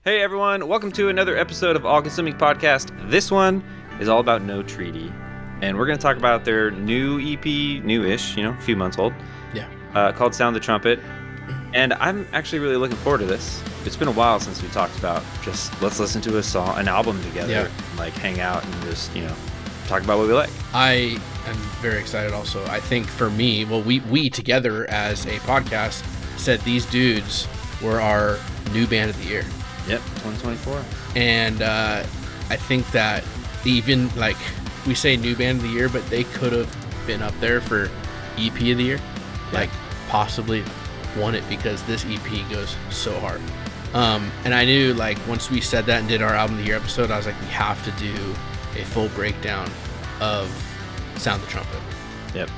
Hey everyone, welcome to another episode of All Consuming Podcast. This one is all about No Treaty, and we're going to talk about their new EP, newish, a few months old, called Sound The Trumpet. And I'm actually really looking forward to this. It's been a while since we talked about just let's listen to an album together, and, hang out and just, talk about what we like. I am very excited also. I think for me, we together as a podcast said these dudes were our new band of the year. Yep, 2024. And I think that even we say new band of the year, but they could have been up there for EP of the year. Yeah. Possibly won it because this EP goes so hard. And I knew once we said that and did our album of the year episode, I was like, we have to do a full breakdown of Sound The Trumpet. Yep.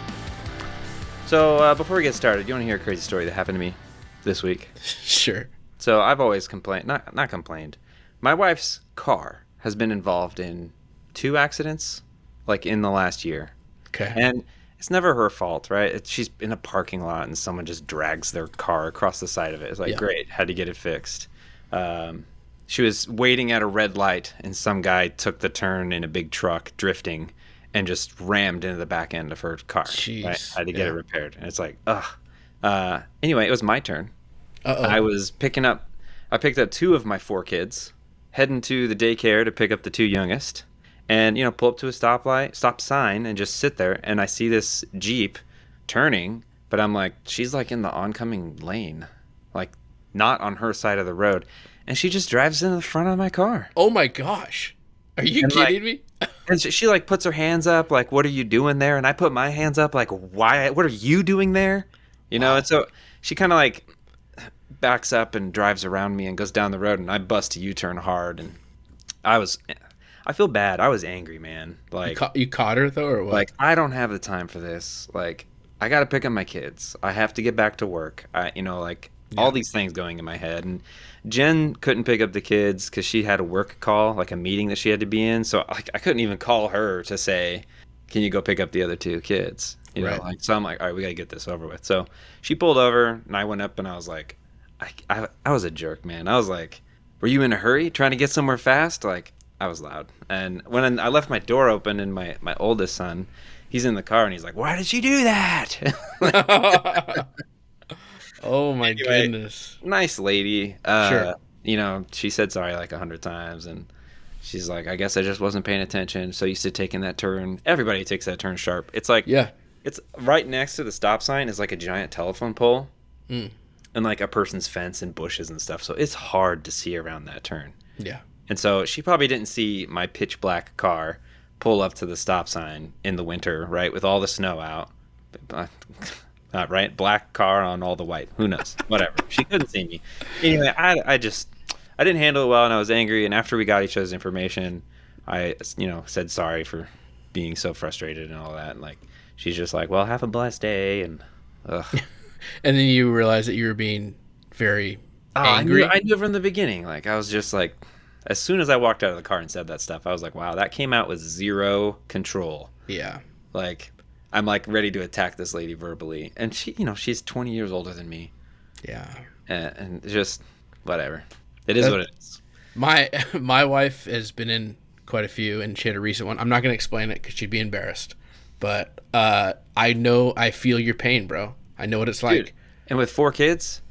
So before we get started, you want to hear a crazy story that happened to me this week? Sure. So I've always complained, not complained. My wife's car has been involved in 2 accidents, in the last year. Okay. And it's never her fault, right? She's in a parking lot and someone just drags their car across the side of it. It's great, had to get it fixed. She was waiting at a red light and some guy took the turn in a big truck drifting and just rammed into the back end of her car. Jeez. Right? Had to get it repaired. And it's ugh. Anyway, it was my turn. Uh-oh. I picked up 2 of my 4 kids, heading to the daycare to pick up the 2 youngest, and, pull up to a stop sign, and just sit there, and I see this Jeep turning, but I'm like, she's in the oncoming lane, not on her side of the road, and she just drives into the front of my car. Oh my gosh. Are you kidding me? And she puts her hands up, what are you doing there? And I put my hands up, why, what are you doing there? Wow. And so she kind of backs up and drives around me and goes down the road, and I bust a U-turn hard, and I feel bad. I was angry, man. You caught her though, or what? I don't have the time for this. I got to pick up my kids. I have to get back to work. All these things going in my head. And Jen couldn't pick up the kids because she had a work call, a meeting that she had to be in. So I couldn't even call her to say, can you go pick up the other 2 kids? Right. So I'm all right, we got to get this over with. So she pulled over, and I went up, and I was like, I was a jerk, man. I was like, were you in a hurry trying to get somewhere fast? I was loud. And when I left my door open, and my oldest son, he's in the car, and he's like, why did she do that? Oh my goodness. Nice lady. Sure. She said sorry 100 times, and she's like, I guess I just wasn't paying attention. So used to taking that turn. Everybody takes that turn sharp. It's it's right next to the stop sign is a giant telephone pole. Mm. And a person's fence and bushes and stuff. So it's hard to see around that turn. Yeah. And so she probably didn't see my pitch black car pull up to the stop sign in the winter, right? With all the snow out. Right? Black car on all the white. Who knows? Whatever. She couldn't see me. Anyway, I didn't handle it well, and I was angry. And after we got each other's information, I, said sorry for being so frustrated and all that. And she's just like, well, have a blessed day. And ugh. And then you realized that you were being very angry. I knew from the beginning. I was just as soon as I walked out of the car and said that stuff, I was like, wow, that came out with zero control. Yeah. I'm ready to attack this lady verbally. And she, she's 20 years older than me. Yeah. And just whatever. It is what it is. My wife has been in quite a few, and she had a recent one. I'm not going to explain it because she'd be embarrassed. But I feel your pain, bro. I know what it's like. Dude, and with 4 kids,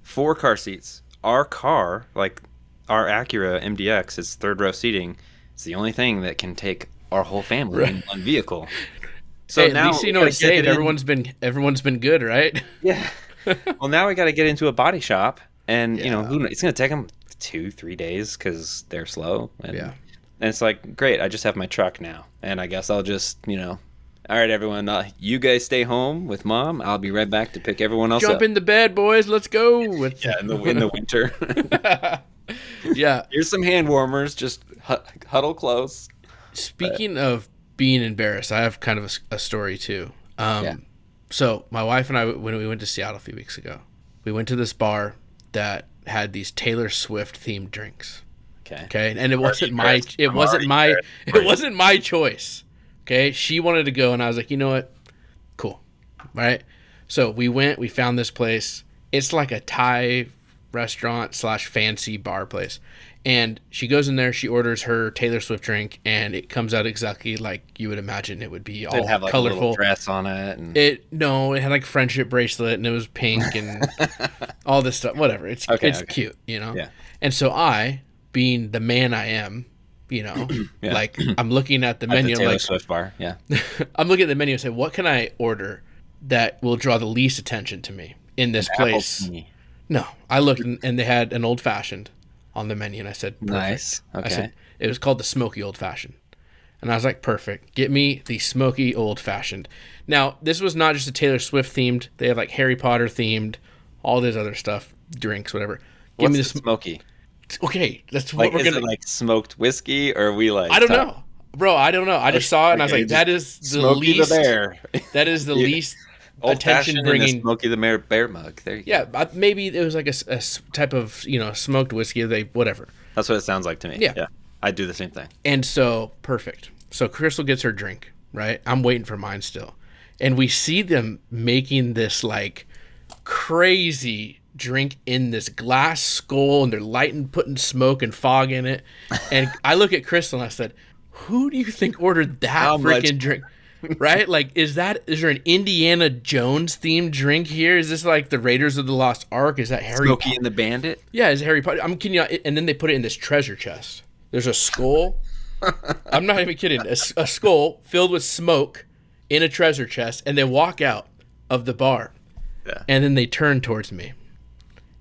4 car seats. Our car, our Acura MDX, is 3rd row seating. It's the only thing that can take our whole family in one vehicle. So hey, now at least it's safe. Everyone's been good, right? Yeah. Well, now we got to get into a body shop, and it's going to take them 2-3 days because they're slow. And it's great. I just have my truck now, and I guess I'll just all right, everyone, you guys stay home with Mom. I'll be right back to pick everyone else up. Jump in the bed, boys. Let's go. In the winter. Yeah. Here's some hand warmers. Just huddle close. Speaking of being embarrassed, I have kind of a story too. So my wife and I, when we went to Seattle a few weeks ago, we went to this bar that had these Taylor Swift themed drinks. Okay. And it wasn't my choice. Okay, she wanted to go, and I was like, you know what? Cool. All right. So we went, we found this place. It's like a Thai restaurant / fancy bar place. And she goes in there, she orders her Taylor Swift drink, and it comes out exactly like you would imagine it would be, all It'd have like colorful. a little dress on it. And... It had like a friendship bracelet, and it was pink and all this stuff. Whatever. It's cute, you know? Yeah. And so I, being the man I am, you know, Yeah. like I'm looking at the menu. the Taylor like, Swift bar, yeah. I'm looking at the menu and say, what can I order that will draw the least attention to me in this place? No, I looked and they had an old fashioned on the menu, and I said, perfect. Nice. Okay. I said, it was called the Smoky Old Fashioned. And I was like, perfect. Get me the Smoky Old Fashioned. Now, this was not just a Taylor Swift themed. They have like Harry Potter themed, all this other stuff, drinks, whatever. Give me the smoky. Okay, that's what like, we're is gonna. It like smoked whiskey, or are we like? I don't know, bro. I don't know. I just saw it and I was like, that is the Smokey least. the Bear. That is the least Old attention bringing. Smokey the Bear mug. There you go. Yeah, maybe it was like a type of smoked whiskey. Whatever. That's what it sounds like to me. Yeah, I do the same thing. And so perfect. So Crystal gets her drink. Right, I'm waiting for mine still, and we see them making this like crazy drink in this glass skull, and they're putting smoke and fog in it. And I look at Crystal and I said, who do you think ordered that freaking drink? Right? Like, is there an Indiana Jones themed drink here? Is this like the Raiders of the Lost Ark? Is that Harry Smokey and the Bandit? Yeah, is Harry Potter. I'm kidding you. And then they put it in this treasure chest. There's a skull. I'm not even kidding. A skull filled with smoke in a treasure chest, and they walk out of the bar. Yeah. And then they turn towards me.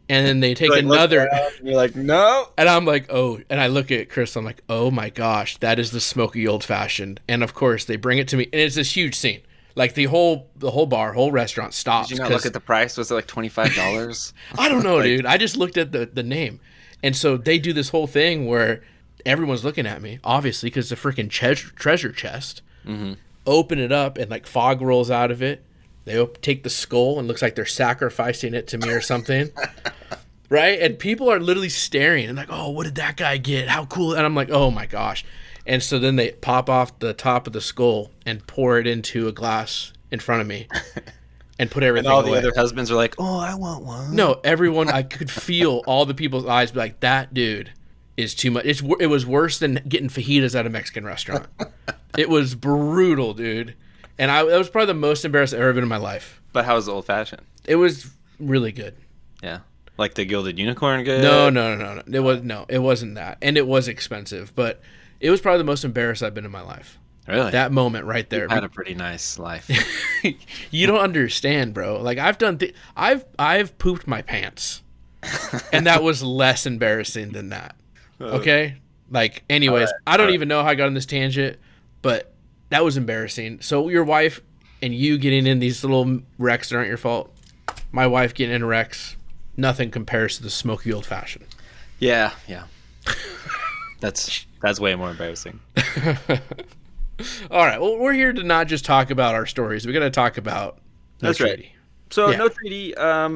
And then they take another. And you're like, no. And I'm like, oh. And I look at Chris. I'm like, oh my gosh, that is the Smoky Old Fashioned. And of course, they bring it to me, and it's this huge scene. Like the whole restaurant stops. Did you not look at the price? Was it like $25? I don't know, dude. I just looked at the name, and so they do this whole thing where everyone's looking at me, obviously, because it's a freaking treasure chest. Mm-hmm. Open it up, and like fog rolls out of it. They take the skull, and it looks like they're sacrificing it to me or something. Right? And people are literally staring and like, oh, what did that guy get? How cool. And I'm like, oh my gosh. And so then they pop off the top of the skull and pour it into a glass in front of me and put everything away. And all the other husbands are like, oh, I want one. No, everyone, I could feel all the people's eyes be like, that dude is too much. It was worse than getting fajitas at a Mexican restaurant. It was brutal, dude. And that was probably the most embarrassed I've ever been in my life. But how was the old fashioned? It was really good. Yeah. Like the Gilded Unicorn good? No. It wasn't that. And it was expensive, but it was probably the most embarrassed I've been in my life. Really? That moment right there. You've had a pretty nice life. You don't understand, bro. Like I've pooped my pants. And that was less embarrassing than that. Okay? Like anyways, I don't even know how I got on this tangent, but that was embarrassing. So your wife and you getting in these little wrecks that aren't your fault. My wife getting in wrecks. Nothing compares to the Smoky Old Fashioned. Yeah. That's way more embarrassing. All right. Well, we're here to not just talk about our stories. We're going to talk about No Treaty. Right. So No Treaty, I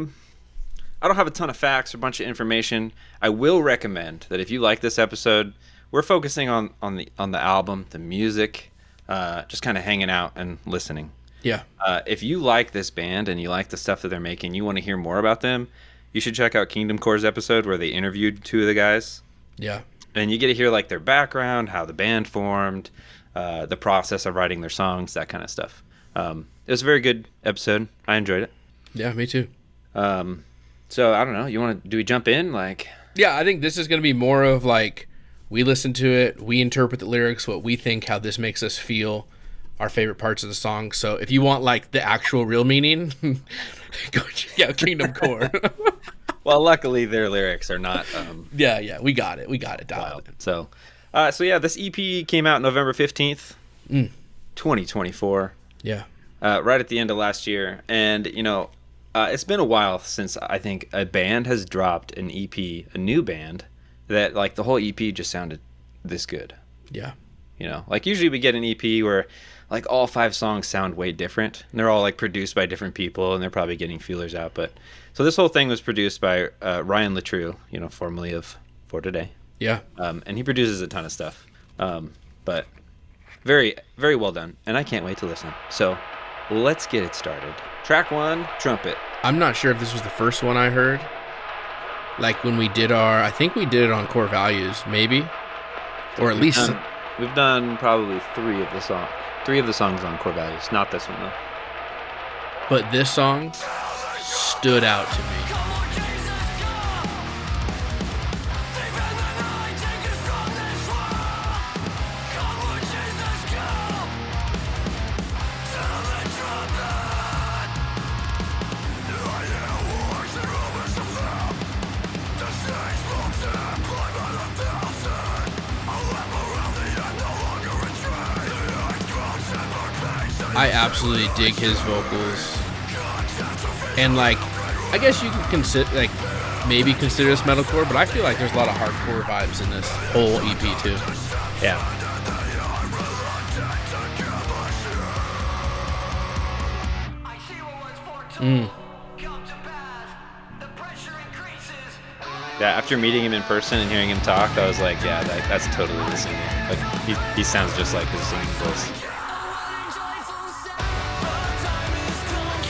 don't have a ton of facts or a bunch of information. I will recommend that if you like this episode, we're focusing on the album, the music, just kind of hanging out and listening. Yeah. If you like this band and you like the stuff that they're making, you want to hear more about them, you should check out Kingdom Core's episode where they interviewed two of the guys. Yeah. And you get to hear like their background, how the band formed, the process of writing their songs, that kind of stuff. It was a very good episode. I enjoyed it. Yeah, me too. So I don't know. Do we jump in? Yeah, I think this is going to be more of like we listen to it, we interpret the lyrics, what we think, how this makes us feel, our favorite parts of the song. So if you want like the actual real meaning, go check out Kingdom Core. Well, luckily their lyrics are not. Yeah, we got it. We got it dialed in. So yeah, this EP came out November 15th, 2024. Yeah. Right at the end of last year, and it's been a while since I think a band has dropped an EP, a new band that like the whole EP just sounded this good. Yeah. Like usually we get an EP where like all 5 songs sound way different, and they're all like produced by different people, and they're probably getting feelers out. But so this whole thing was produced by Ryan Latrue, formerly of For Today. Yeah. And he produces a ton of stuff. But very, very well done, and I can't wait to listen. So let's get it started. Track 1, Trumpet. I'm not sure if this was the first one I heard. Like when we did I think we did it on Core Values, maybe, or at least we've done probably three of the songs on Core Values. Not this one though. But this song stood out to me. I absolutely dig his vocals, and like, I guess you can consider maybe consider this metalcore, but I feel like there's a lot of hardcore vibes in this whole EP too. Yeah. Yeah, after meeting him in person and hearing him talk, I was like, yeah, that's totally the singer. Like he sounds just like his singing voice.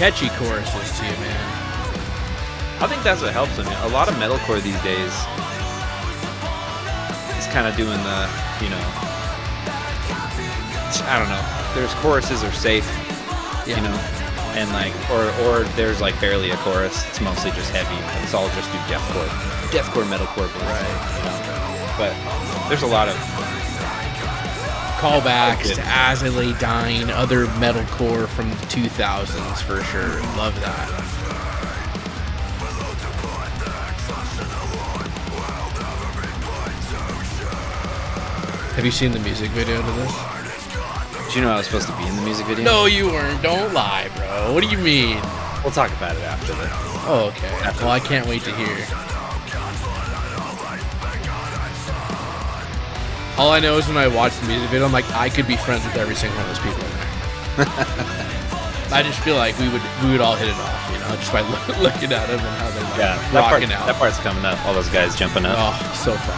Catchy choruses too, man. I think that's what helps him. A lot of metalcore these days is kind of doing the, I don't know. There's choruses are safe, and like, or there's like barely a chorus. It's mostly just heavy. It's all just do deathcore, metalcore, right? But there's a lot of callbacks to As I Lay Dying, other metalcore from the 2000s for sure. Love that. Have you seen the music video to this? Did you know I was supposed to be in the music video? No, you weren't. Don't lie, bro. What do you mean? We'll talk about it after this. Oh, okay. Well, I can't wait to hear. All I know is when I watch the music video, I'm like, I could be friends with every single one of those people in there. I just feel like we would all hit it off, just by looking at them and how they're rocking out. That part's coming up. All those guys jumping up. Oh, so fun.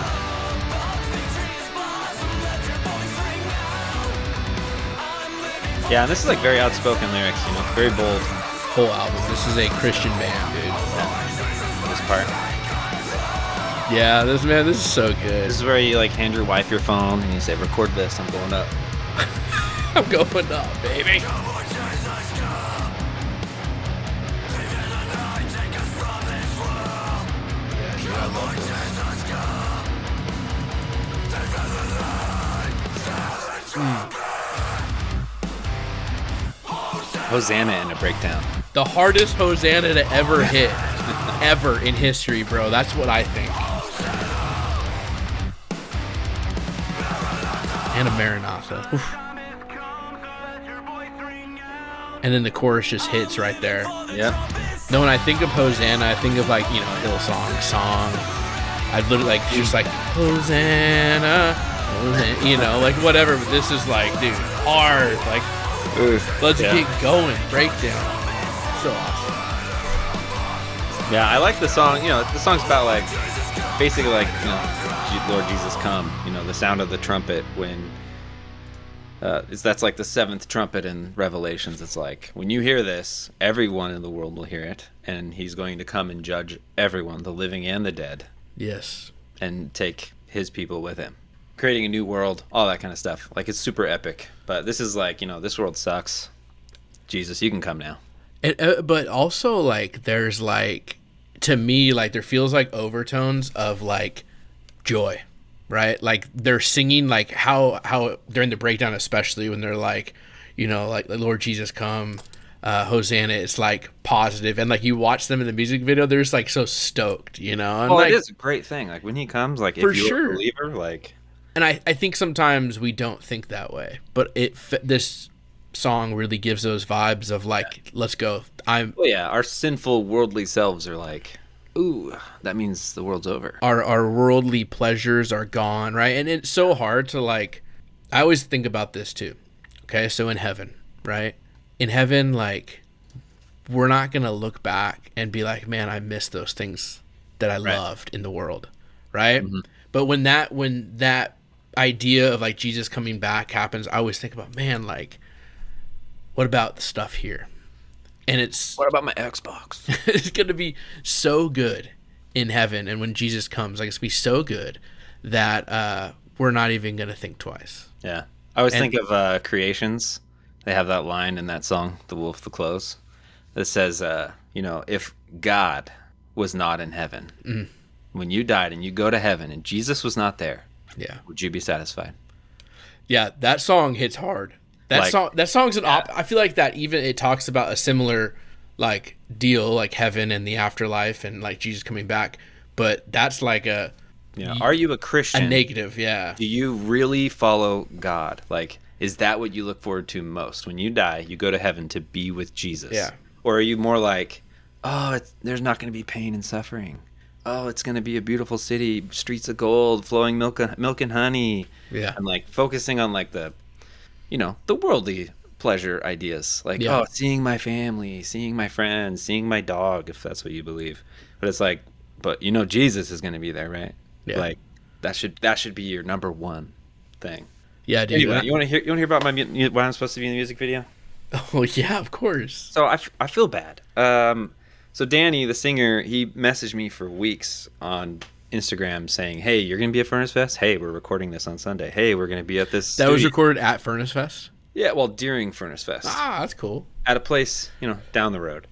Yeah, and this is like very outspoken lyrics, very bold. Whole album. This is a Christian band, dude. Yeah. This part. Yeah, this is so good. This is where you like hand your wife your phone and you say, "Record this. I'm going up." I'm going up, baby. Hosanna in a breakdown. The hardest Hosanna to ever hit, ever in history, bro. That's what I think. And a Maranatha. Oof. And then the chorus just hits right there. Yep. No, when I think of Hosanna, I think of like, Hillsong song. I'd literally just like Hosanna, Hosanna, like whatever. But this is like, dude, hard. Like, let's get going. Breakdown. So awesome. Yeah, I like the song. The song's about like, basically like, Lord Jesus come. The sound of the trumpet when. That's like the seventh trumpet in Revelations. It's like, when you hear this, everyone in the world will hear it, and he's going to come and judge everyone, the living and the dead. Yes. And take his people with him. Creating a new world, all that kind of stuff. Like, it's super epic. But this is like, this world sucks. Jesus, you can come now. But also, like, there's like, to me, like, there feels like overtones of like joy. Right? Like they're singing like how during the breakdown, especially when they're like, like Lord Jesus come, Hosanna, it's like positive. And like you watch them in the music video, they're just like so stoked, And like, it is a great thing. Like when he comes, like if you're a believer, like. And I think sometimes we don't think that way, but this song really gives those vibes of like, let's go. Our sinful worldly selves are like, ooh, that means the world's over. Our worldly pleasures are gone, right? And it's so hard to like, I always think about this too. Okay, so in heaven, right? In heaven, like, we're not going to look back and be like, man, I miss those things that I loved in the world, right? Mm-hmm. But when that idea of like Jesus coming back happens, I always think about, man, like, what about the stuff here? And what about my Xbox? It's going to be so good in heaven, and when Jesus comes, like it's gonna be so good that we're not even gonna think twice. Yeah. I always think of Creations. They have that line in that song, The Wolf, the Clothes, that says, if God was not in heaven, when you died and you go to heaven and Jesus was not there, Yeah. would you be satisfied? Yeah, that song hits hard. That song's an I feel like that even it talks about a similar like deal, like heaven and the afterlife and like Jesus coming back, but that's like a are you a Christian? A negative, yeah. Do you really follow God? Like, is that what you look forward to most? When you die, you go to heaven to be with Jesus. Yeah. Or are you more like, there's not going to be pain and suffering. Oh, it's going to be a beautiful city, streets of gold, flowing milk and honey. Yeah. And like focusing on like the worldly pleasure ideas. Like, seeing my family, seeing my friends, seeing my dog, if that's what you believe. But it's like, Jesus is going to be there, right? Yeah. Like that should be your number one thing. Yeah, dude. Anyway, you want to hear about what I'm supposed to be in the music video? Oh yeah, of course. So I feel bad. So Danny, the singer, he messaged me for weeks on Instagram saying, "Hey, you're gonna be at Furnace Fest. Hey, we're recording this on Sunday. Hey, we're gonna be at this." That was recorded at Furnace Fest. Yeah, well, during Furnace Fest. Ah, that's cool. At a place, down the road.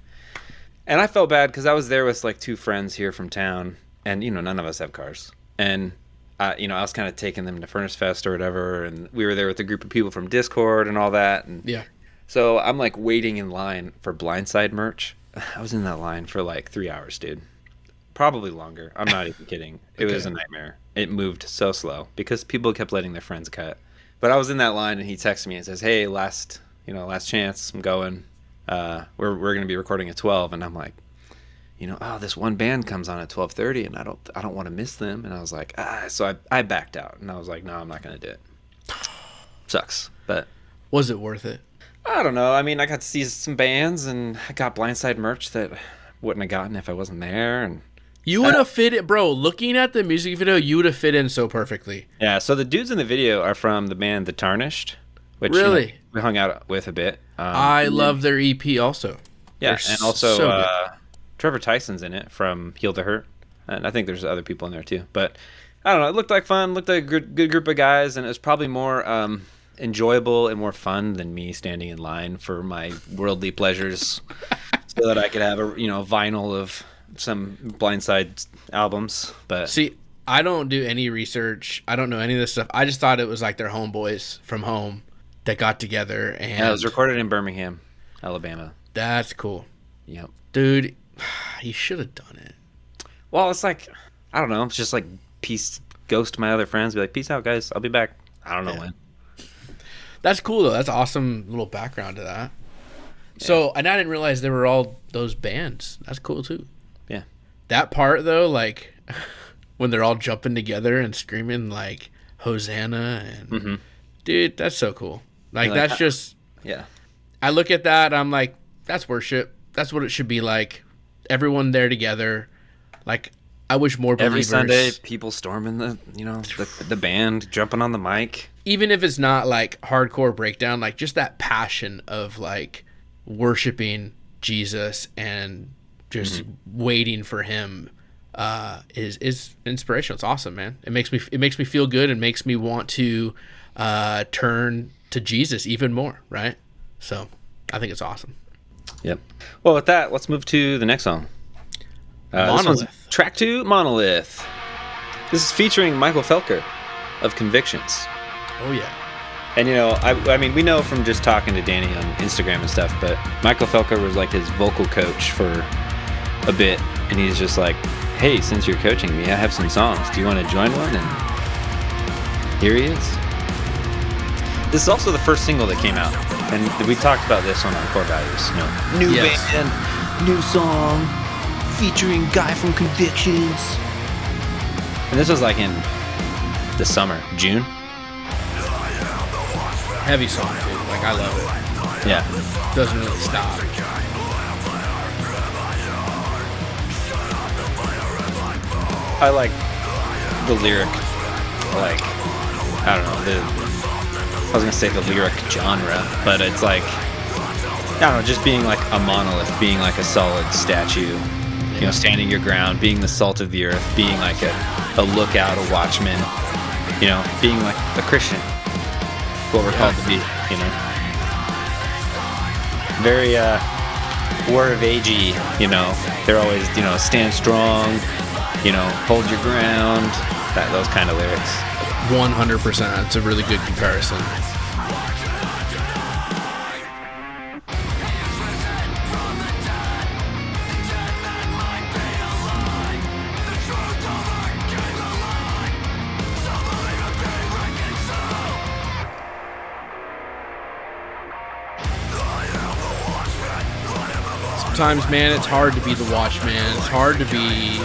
And I felt bad because I was there with like two friends here from town, and none of us have cars. And I was kind of taking them to Furnace Fest or whatever, and we were there with a group of people from Discord and all that. And yeah. So I'm like waiting in line for Blindside merch. I was in that line for like 3 hours, dude. Probably longer. I'm not even kidding. It was a nightmare. It moved so slow because people kept letting their friends cut. But I was in that line, and he texted me and says, "Hey, last chance. I'm going. We're going to be recording at 12." And I'm like, this one band comes on at 12:30, and I don't want to miss them. And I was like, so I backed out, and I was like, no, I'm not going to do it. Sucks, but was it worth it? I don't know. I mean, I got to see some bands, and I got Blindside merch that wouldn't have gotten if I wasn't there, and you would have fit it, bro. Looking at the music video, you would have fit in so perfectly. Yeah. So the dudes in the video are from the band The Tarnished, which really we hung out with a bit. I love their EP also. Yeah, and also Trevor Tyson's in it from Heal to Hurt, and I think there's other people in there too. But I don't know. It looked like fun. Looked like a good group of guys, and it was probably more enjoyable and more fun than me standing in line for my worldly pleasures, so that I could have a vinyl of some Blindside albums. But see, I don't do any research. I don't know any of this stuff. I just thought it was like their homeboys from home that got together. And yeah, it was recorded in Birmingham, Alabama. That's cool. Yep. Dude, you should have done it. Well, it's like, I don't know. It's just like ghost my other friends. Be like, peace out, guys. I'll be back. I don't know when. That's cool, though. That's awesome little background to that. Yeah. So, and I didn't realize there were all those bands. That's cool, too. Yeah. That part, though, like, when they're all jumping together and screaming, like, Hosanna. And dude, that's so cool. Like that's just... Yeah. I look at that, I'm like, that's worship. That's what it should be like. Everyone there together. Like, I wish more believers... Every Sunday, people storming the band, jumping on the mic. Even if it's not, like, hardcore breakdown, like, just that passion of, like, worshiping Jesus and just waiting for him is inspirational. It's awesome, man. It makes me feel good and makes me want to turn to Jesus even more, right? So, I think it's awesome. Yep. Well, with that, let's move to the next song. Monolith. Track 2, Monolith. This is featuring Michael Felker of Convictions. Oh, yeah. And, I mean, we know from just talking to Danny on Instagram and stuff, but Michael Felker was like his vocal coach for a bit. And he's just like, hey, since you're coaching me, I have some songs. Do you want to join one? And here he is. This is also the first single that came out. And we talked about this on our Core Values. New band, new song, featuring guy from Convictions. And this was like in the summer, June. Heavy song, dude. Like, I love it. Yeah. Doesn't really stop. I like the lyric, like, I don't know, I was going to say the lyric genre, but it's like, I don't know, just being like a monolith, being like a solid statue. You know, standing your ground, being the salt of the earth, being like a lookout, a watchman. You know, being like a Christian. What we're called to be. You know, very War of Agey. You know, they're always stand strong. You know, hold your ground. Those kind of lyrics. 100%. It's a really good comparison. Sometimes, man, it's hard to be the watchman. It's hard to be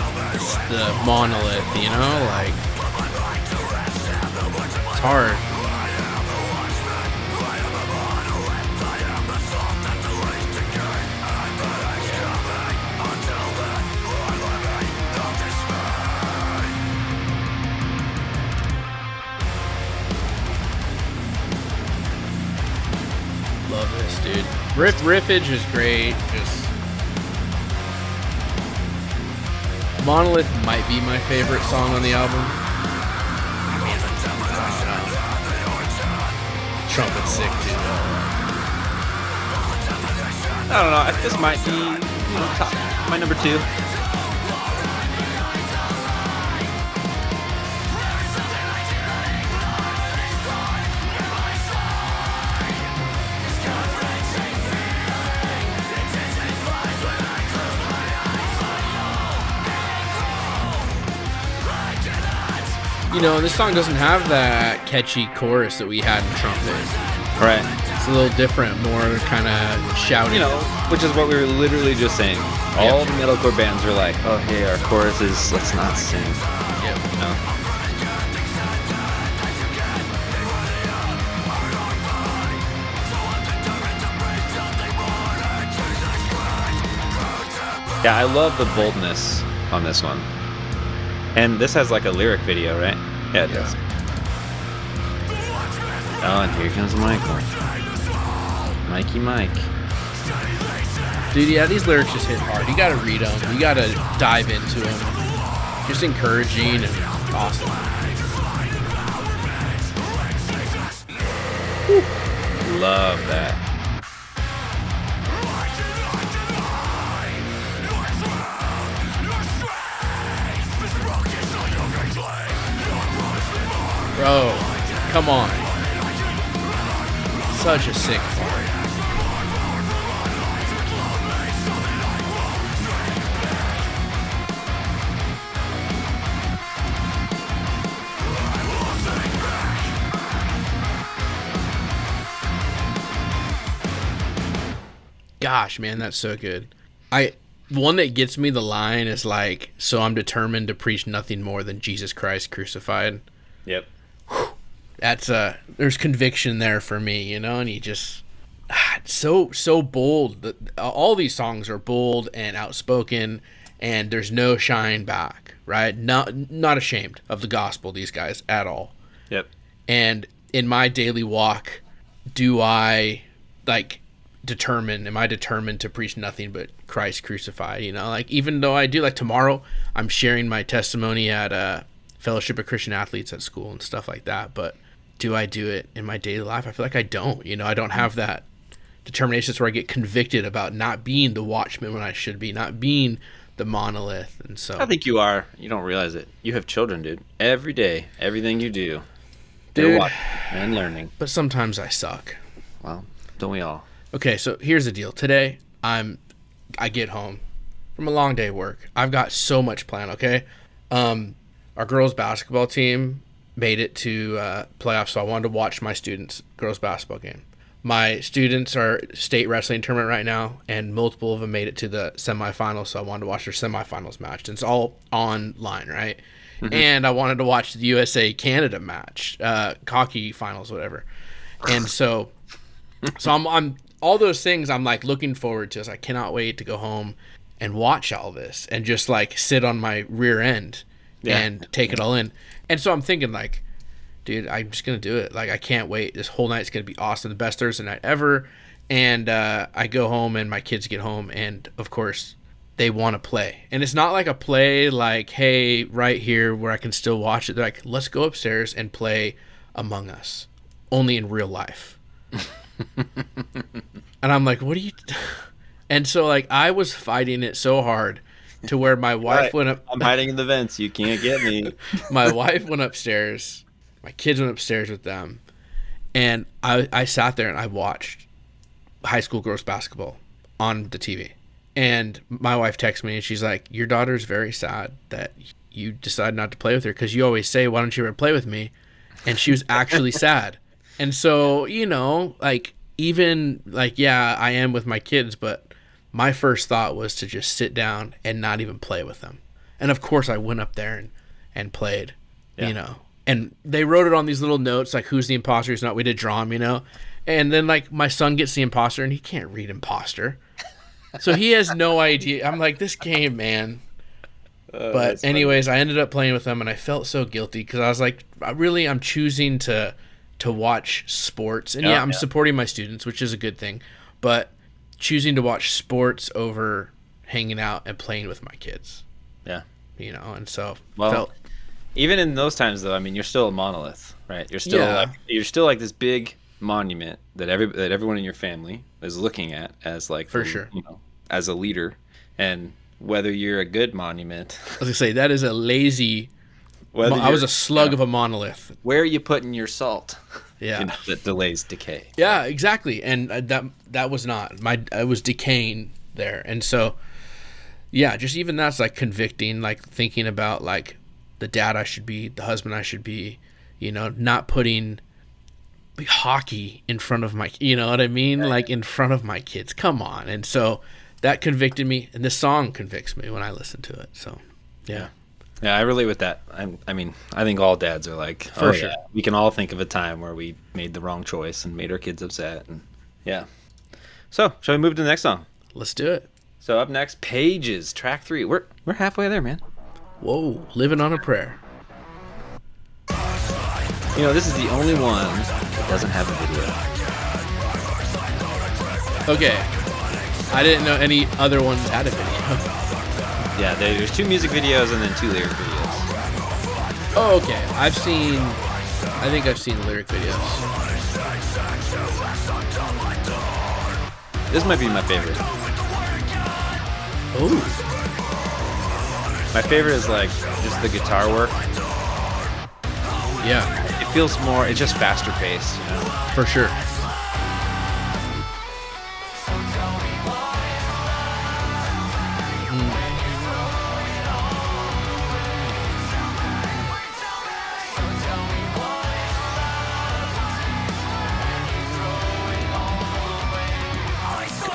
the monolith, you know? Like, it's hard. Love this, dude. Riffage is great. Just Monolith might be my favorite song on the album. I mean, Trumpet's sick too. I don't know. This might be top, my number 2. You know, this song doesn't have that catchy chorus that we had in Trumpet. Right. It's a little different, more kind of shouty. You know, which is what we were literally just saying. All the metalcore bands were like, oh, hey, our chorus is, let's not sing. Yep. You know? Yeah, I love the boldness on this one. And this has like a lyric video, right? Yeah, it does. Oh, and here comes Michael. Mikey Mike. Dude, yeah, these lyrics just hit hard. You gotta read them. You gotta dive into them. Just encouraging and awesome. Woo. Love that. Bro, come on. Such a sick part. Gosh, man, that's so good. One that gets me, the line is like, so I'm determined to preach nothing more than Jesus Christ crucified. Yep. That's there's conviction there for me, you know, and he just so bold. All these songs are bold and outspoken, and there's no shying back, right? Not ashamed of the gospel, these guys, at all. Yep. And in my daily walk, am I determined to preach nothing but Christ crucified, you know? Like, even though I do, like tomorrow, I'm sharing my testimony at Fellowship of Christian Athletes at school and stuff like that, but do I do it in my daily life? I feel like I don't, you know? I don't have that determination. It's where I get convicted about not being the watchman when I should be, not being the monolith. And so I think you are. You don't realize it. You have children, dude. Every day, everything you do, they're Dude. watching and learning. But sometimes I suck. Well, don't we all? Okay, so here's the deal. Today, I get home from a long day of work. I've got so much planned, okay? Our girls basketball team made it to playoffs, so I wanted to watch my students' girls basketball game. My students are state wrestling tournament right now, and multiple of them made it to the semifinals, so I wanted to watch their semifinals match. And it's all online, right? Mm-hmm. And I wanted to watch the USA-Canada match, hockey finals, whatever. And so I'm all those things I'm like looking forward to. I cannot wait to go home and watch all this and just like sit on my rear end and take it all in. And so I'm thinking like, dude, I'm just going to do it. Like, I can't wait. This whole night's going to be awesome. The best Thursday night ever. And I go home and my kids get home. And of course, they want to play. And it's not like a play like, hey, right here where I can still watch it. They're like, let's go upstairs and play Among Us, only in real life. And I'm like, what are you... And so, like, I was fighting it so hard to where my wife went up... I'm hiding in the vents. You can't get me. My wife went upstairs. My kids went upstairs with them. And I sat there and I watched high school girls basketball on the TV. And my wife texts me and she's like, your daughter's very sad that you decided not to play with her because you always say, why don't you ever play with me? And she was actually sad. And so, you know, like, even like, yeah, I am with my kids, but my first thought was to just sit down and not even play with them. And of course I went up there and played, you know, and they wrote it on these little notes, like who's the imposter, who's not. We did draw him, you know, and then like my son gets the imposter and he can't read imposter. So he has no idea. I'm like, this game, man. But anyways, I ended up playing with them and I felt so guilty because I was like, I'm choosing to watch sports. And I'm supporting my students, which is a good thing. But choosing to watch sports over hanging out and playing with my kids. Yeah. You know, and so even in those times though, I mean, you're still a monolith, right? You're still like this big monument that everyone in your family is looking at as like for sure, you know, as a leader. And whether you're a good monument, I was gonna say that is a lazy. I was a slug of a monolith. Where are you putting your salt? Yeah, you know, that delays decay. Yeah, exactly. And that was not I was decaying there, and so yeah, just even that's like convicting. Like thinking about like the dad I should be, the husband I should be. You know, not putting hockey in front of my, you know what I mean? Right. Like in front of my kids. Come on. And so that convicted me, and this song convicts me when I listen to it. So, yeah. Yeah, I relate with that. I mean, I think all dads are like, for sure. Yeah, we can all think of a time where we made the wrong choice and made our kids upset. And yeah. So, shall we move to the next song? Let's do it. So up next, Pages, track 3. We're halfway there, man. Whoa, Living on a Prayer. You know, this is the only one that doesn't have a video. Okay. I didn't know any other ones had a video. Yeah, there's 2 music videos and then 2 lyric videos. Oh, okay. I think I've seen lyric videos. This might be my favorite. Oh. My favorite is like just the guitar work. Yeah. It feels more, it's just faster paced, you know? For sure.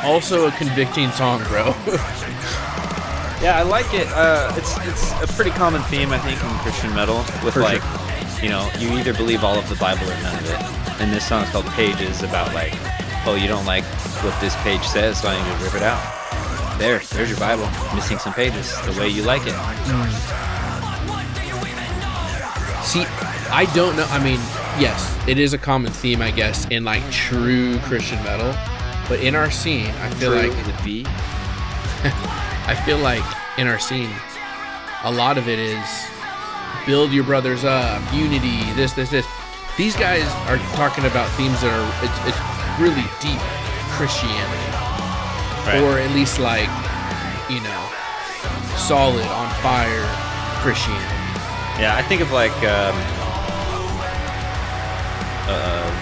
Also a convicting song, bro. Yeah, I like it. It's a pretty common theme, I think, in Christian metal with for like, sure. You know, you either believe all of the Bible or none of it. And this song is called Pages, about like, oh, you don't like what this page says, so I need to rip it out. There's your Bible, missing some pages, the way you like it. See, I don't know. I mean, yes, it is a common theme, I guess, in like true Christian metal. But in our scene, I feel like with B. I feel like in our scene, a lot of it is build your brothers up, unity, this. These guys are talking about themes that are it's really deep Christianity, right. Or at least like, you know, solid on fire Christianity. Yeah, I think of like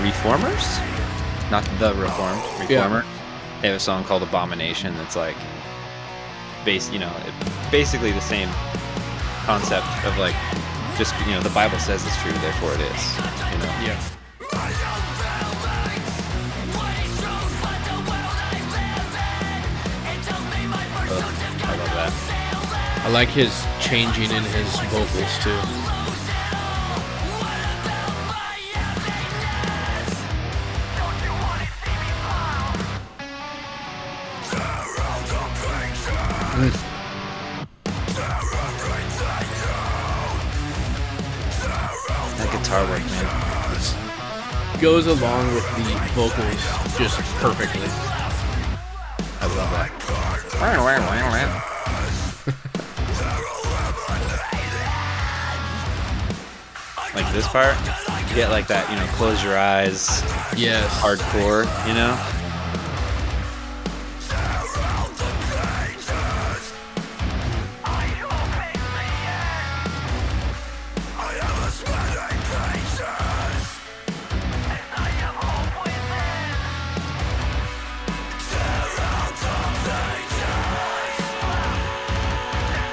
Reformers. Not the Reformed, Reformer. Yeah. They have a song called Abomination that's like, basically the same concept of like, just, you know, the Bible says it's true, therefore it is. You know? Yeah. I love that. I like his changing in his vocals too. That guitar work, man, goes along with the vocals just perfectly. I love that. like this part, you get like that, close your eyes, Yes. hardcore,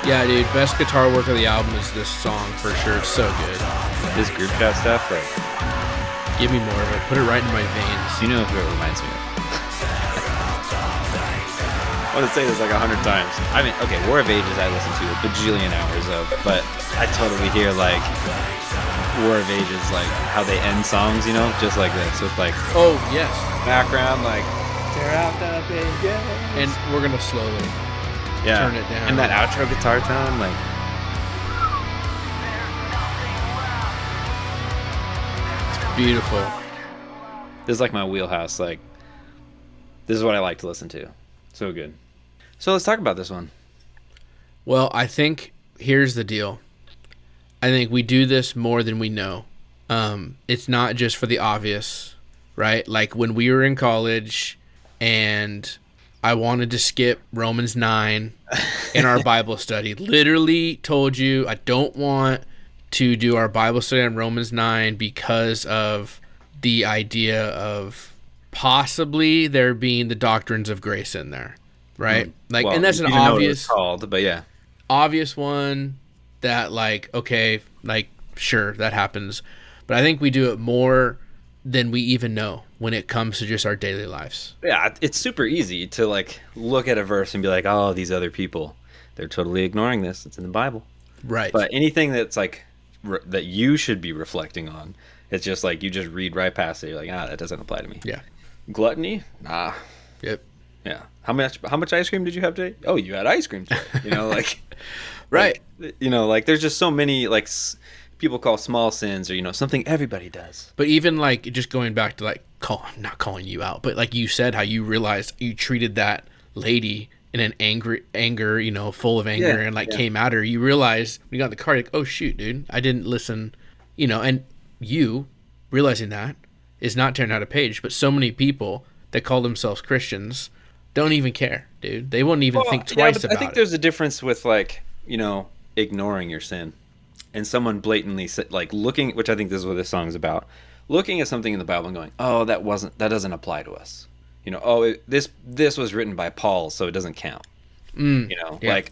Yeah, dude. Best guitar work of the album is this song for sure. It's so good. This group chat stuff, like, Give me more of it. Put it right in my veins. you know who it reminds me of. I want to say this like 100 times. I mean, okay, War of Ages I listen to a bajillion hours of, but I totally hear like War of Ages, like how they end songs, just like this, with like Oh, yes. background, like tear out the pages. And we're going to slowly turn it down. And that outro guitar tone, like, Beautiful. this is like my wheelhouse. Like, this is what I like to listen to. So good. So let's talk about this one. Well, I think here's the deal. I think we do this more than we know. It's not just for the obvious, right? Like when we were in college and I wanted to skip Romans 9 in our Bible study. Literally told you I don't want to do our Bible study on Romans 9 because of the idea of possibly there being the doctrines of grace in there, right? Like, Well, and that's you an didn't know what it obvious was called, but yeah. obvious one that, like, okay, like, sure, that happens. But I think we do it more than we even know when it comes to just our daily lives. Yeah, it's super easy to like look at a verse and be like, oh, these other people, they're totally ignoring this. It's in the Bible. Right. But anything that's like that you should be reflecting on, it's just like you just read right past it. You're like, that doesn't apply to me. Yeah. Gluttony? Nah. Yep. Yeah. How much ice cream did you have today? Oh, you had ice cream today. Like, Right. Like, like there's just so many like people call small sins or something everybody does. But even like just going back to like I'm not calling you out, but like you said how you realized you treated that lady in an anger, full of anger, and like came at her. You realize when you got in the car, like, oh shoot, dude, I didn't listen, and you realizing that is not tearing out a page. But so many people that call themselves Christians don't even care, dude. They wouldn't even think twice about it. I think there's a difference with like, ignoring your sin and someone blatantly like looking, which I think this is what this song's about, looking at something in the Bible and going, oh, that doesn't apply to us. This was written by Paul, so it doesn't count. It's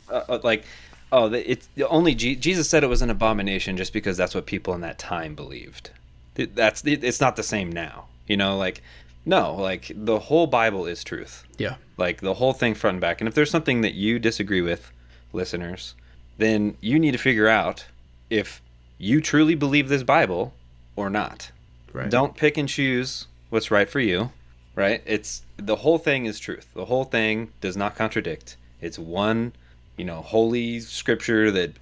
only Jesus said it was an abomination just because that's what people in that time believed. It's not the same now. No, like the whole Bible is truth. Yeah. Like the whole thing front and back. And if there's something that you disagree with, listeners, then you need to figure out if you truly believe this Bible or not. Right. Don't pick and choose what's right for you. Right? It's the whole thing is truth. The whole thing does not contradict. It's one, holy scripture that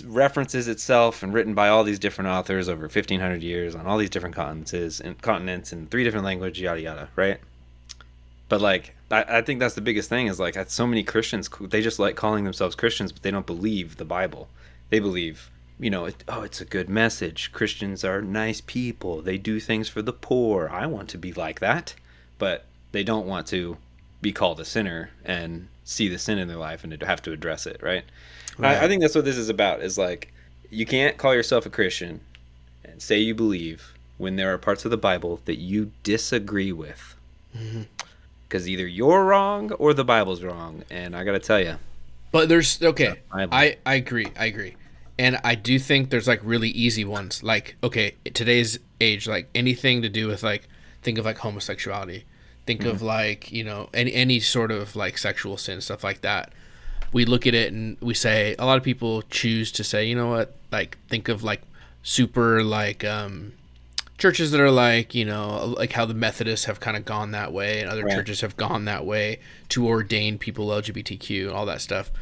references itself and written by all these different authors over 1,500 years on all these different continents in 3 different languages, yada yada. Right? But like, I think that's the biggest thing is like so many Christians, they just like calling themselves Christians, but they don't believe the Bible. They believe, it's a good message. Christians are nice people. They do things for the poor. I want to be like that. But they don't want to be called a sinner and see the sin in their life and to have to address it, right? I think that's what this is about, is like, you can't call yourself a Christian and say you believe when there are parts of the Bible that you disagree with. Because either you're wrong or the Bible's wrong, and I got to tell you. But there's, okay, I agree. And I do think there's like really easy ones. Like, okay, today's age, like anything to do with like, think of like homosexuality. Think of like, any sort of like sexual sin, stuff like that. We look at it and we say, a lot of people choose to say, you know what, like think of like super like churches that are like, like how the Methodists have kind of gone that way and other churches have gone that way to ordain people LGBTQ, all that stuff.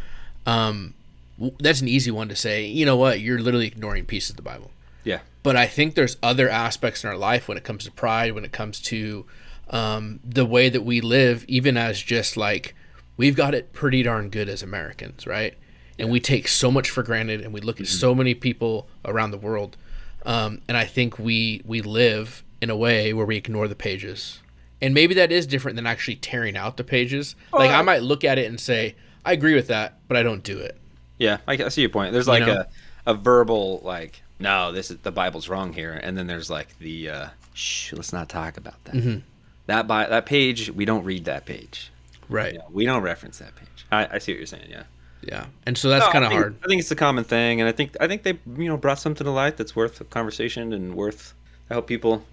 That's an easy one to say, you know what, you're literally ignoring pieces of the Bible. Yeah. But I think there's other aspects in our life when it comes to pride, when it comes to the way that we live, even as just like, we've got it pretty darn good as Americans, right? And we take so much for granted, and we look at so many people around the world. And I think we live in a way where we ignore the pages. And maybe that is different than actually tearing out the pages. Like, I might look at it and say, I agree with that, but I don't do it. Yeah, I see your point. There's like a verbal, like, no, the Bible's wrong here. And then there's like the, shh, let's not talk about that. Mm-hmm. That page, we don't read that page. Right. We don't reference that page. I see what you're saying, yeah. Yeah. And so that's kind of hard. I think it's a common thing. And I think they, brought something to light that's worth a conversation and worth, I hope people,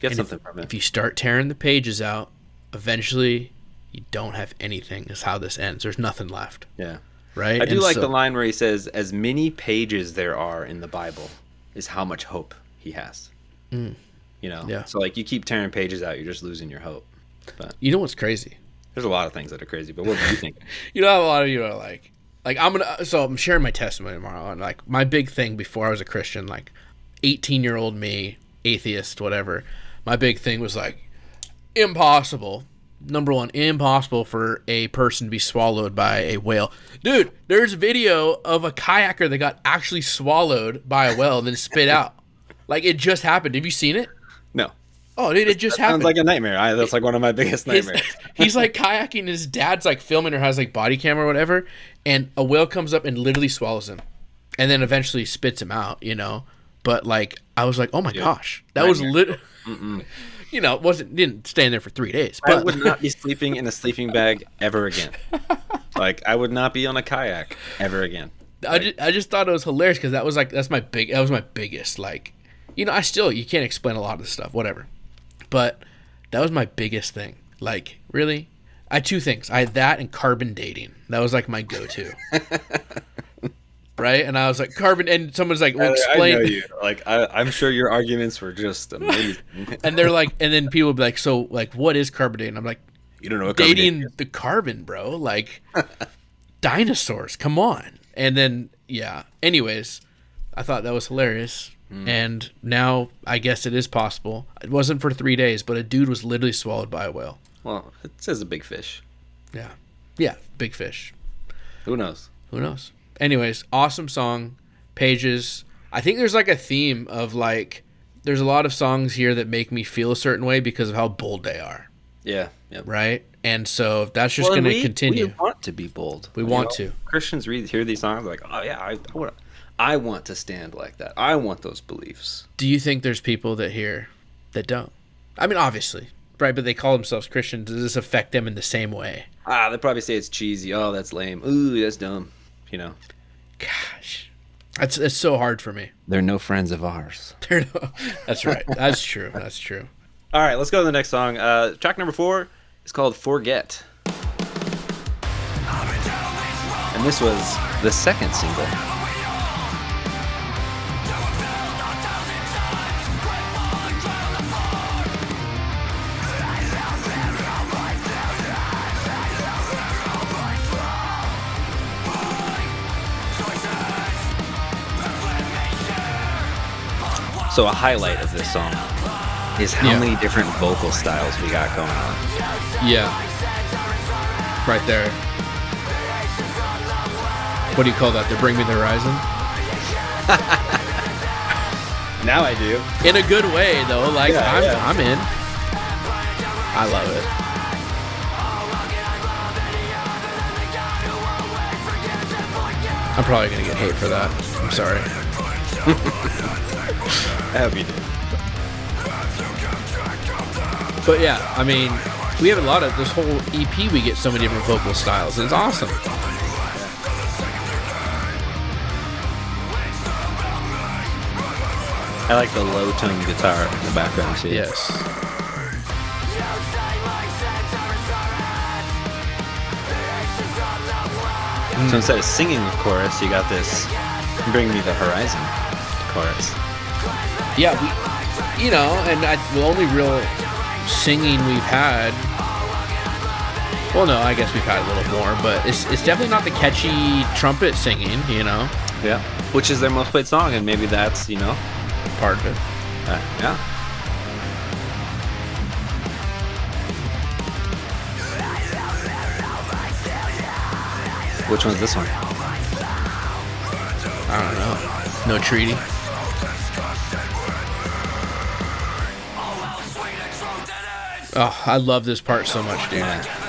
get something from it. If you start tearing the pages out, eventually you don't have anything, is how this ends. There's nothing left. Yeah. Right? I do like the line where he says, as many pages there are in the Bible is how much hope he has. Yeah. So, like, you keep tearing pages out, you're just losing your hope. But you know what's crazy? There's a lot of things that are crazy, but what do you think? A lot of you are like I'm sharing my testimony tomorrow, and like my big thing before I was a Christian, like 18-year-old me, atheist, whatever, my big thing was like, impossible. Number one, impossible for a person to be swallowed by a whale. Dude, there's video of a kayaker that got actually swallowed by a whale and then spit out. Like, it just happened. Have you seen it? No. Oh, dude, it just happened. Sounds like a nightmare. That's like one of my biggest nightmares. He's like kayaking, his dad's like filming or has like body camera or whatever, and a whale comes up and literally swallows him, and then eventually spits him out. But like, I was like, oh my gosh, that was didn't stay in there for 3 days. But I would not be sleeping in a sleeping bag ever again. Like, I would not be on a kayak ever again. I just thought it was hilarious because that was my biggest, like, you can't explain a lot of this stuff, whatever. But that was my biggest thing. Like, really? I had two things. I had that and carbon dating. That was like my go-to. Right? And I was like, carbon, and someone's like, well, explain. I know you. Like, I'm sure your arguments were just amazing. And they're like, and then people would be like, so, like, what is carbon dating? I'm like, you don't know what dating the carbon, bro. Like, dinosaurs, come on. And then, yeah. Anyways, I thought that was hilarious. And now I guess it is possible. It wasn't for 3 days, but a dude was literally swallowed by a whale. Well, it says a big fish. Yeah. Yeah, big fish. Who knows? Anyways, awesome song. Pages. I think there's like a theme of like, there's a lot of songs here that make me feel a certain way because of how bold they are. Yeah. Yep. Right? And so that's just going to continue. We want to be bold. We want to. Christians hear these songs like, oh yeah, I want to stand like that. I want those beliefs. Do you think there's people that don't? I mean, obviously, right? But they call themselves Christians. Does this affect them in the same way? They probably say it's cheesy. Oh, that's lame. Ooh, that's dumb. Gosh, it's so hard for me. They're no friends of ours. That's right. That's true. All right, let's go to the next song. Track number 4 is called Forget. And this was the second single. So a highlight of this song is how many different vocal styles we got going on. Yeah. Right there. What do you call that? The Bring Me the Horizon? Now I do. In a good way, though. Like, I'm in. I love it. I'm probably going to get hate for that. I'm sorry. I hope you do. But yeah, I mean, we have a lot of this whole EP. We get so many different vocal styles. It's awesome. I like the low tone guitar in the background too. Yes. So instead of singing the chorus, you got this "Bring Me the Horizon" chorus. Yeah, and the only real singing we've had. Well, no, I guess we've had a little more, but it's definitely not the catchy trumpet singing, Yeah, which is their most played song, and maybe that's part of it. Yeah. Which one's this one? I don't know. No Treaty. Oh, I love this part so much, dude. Yeah.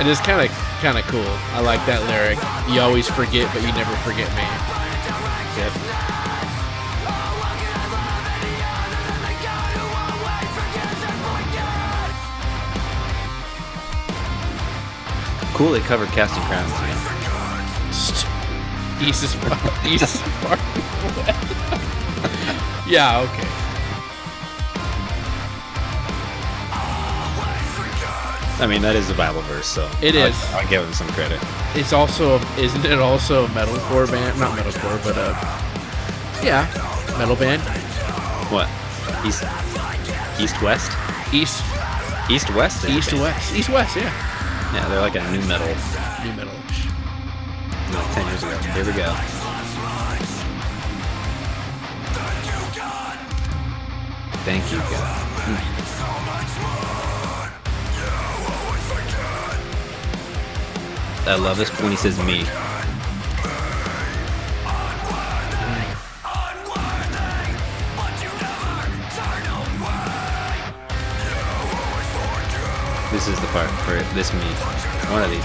It is kind of cool. I like that lyric. You always forget, but you never forget me. Yep. Cool, they covered Casting Crowns. East is far. Yeah, okay. I mean, that is a Bible verse, so It is. I'll give him some credit. It's also, isn't it also a metalcore band? Not metalcore, but yeah, metal band. What? East West? East West? East West, yeah. Yeah, they're like a new metal. New metal. Like 10 years ago. Here we go. Thank you, God. I love this when he says me. This is the part for this me. One of these.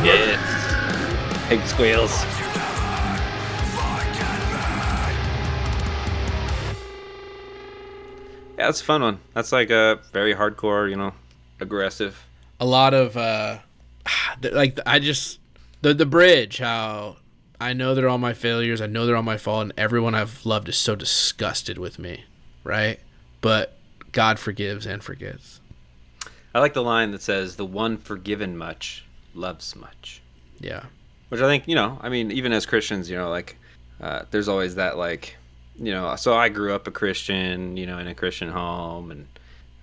Yeah. Pig squeals. Yeah, that's a fun one. That's like a very hardcore, aggressive. A lot of like the bridge. How I know they're all my failures. I know they're all my fault, and everyone I've loved is so disgusted with me, right? But God forgives and forgets. I like the line that says, "The one forgiven much loves much." Yeah. Which I think, I mean, even as Christians, there's always that, so I grew up a Christian, in a Christian home, and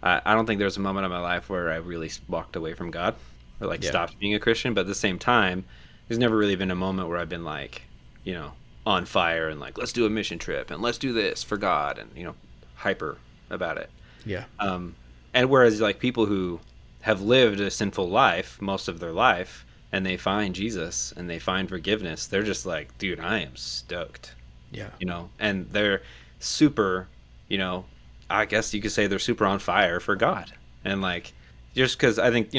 I don't think there's a moment in my life where I really walked away from God or, stopped being a Christian. But at the same time, there's never really been a moment where I've been, on fire and, let's do a mission trip and let's do this for God and, hyper about it. Yeah. And whereas, people who have lived a sinful life most of their life, and they find Jesus and they find forgiveness, they're just like, dude, I am stoked. Yeah. And they're super, I guess you could say they're super on fire for God. And just because I think,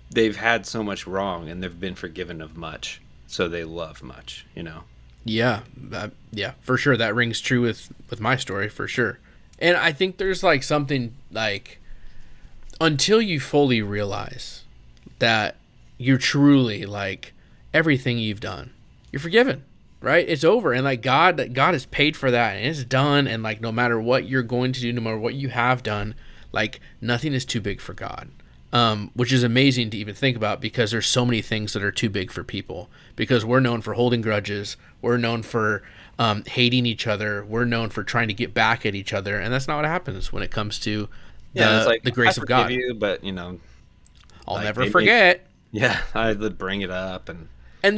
they've had so much wrong and they've been forgiven of much, so they love much, Yeah. Yeah, for sure. That rings true with my story, for sure. And I think there's something until you fully realize that you're truly everything you've done, you're forgiven, right? It's over. And God has paid for that and it's done. And no matter what you're going to do, no matter what you have done, nothing is too big for God. Which is amazing to even think about, because there's so many things that are too big for people, because we're known for holding grudges. We're known for hating each other. We're known for trying to get back at each other. And that's not what happens when it comes to the grace of God. You, but I'll never forget. Yeah, I would bring it up, and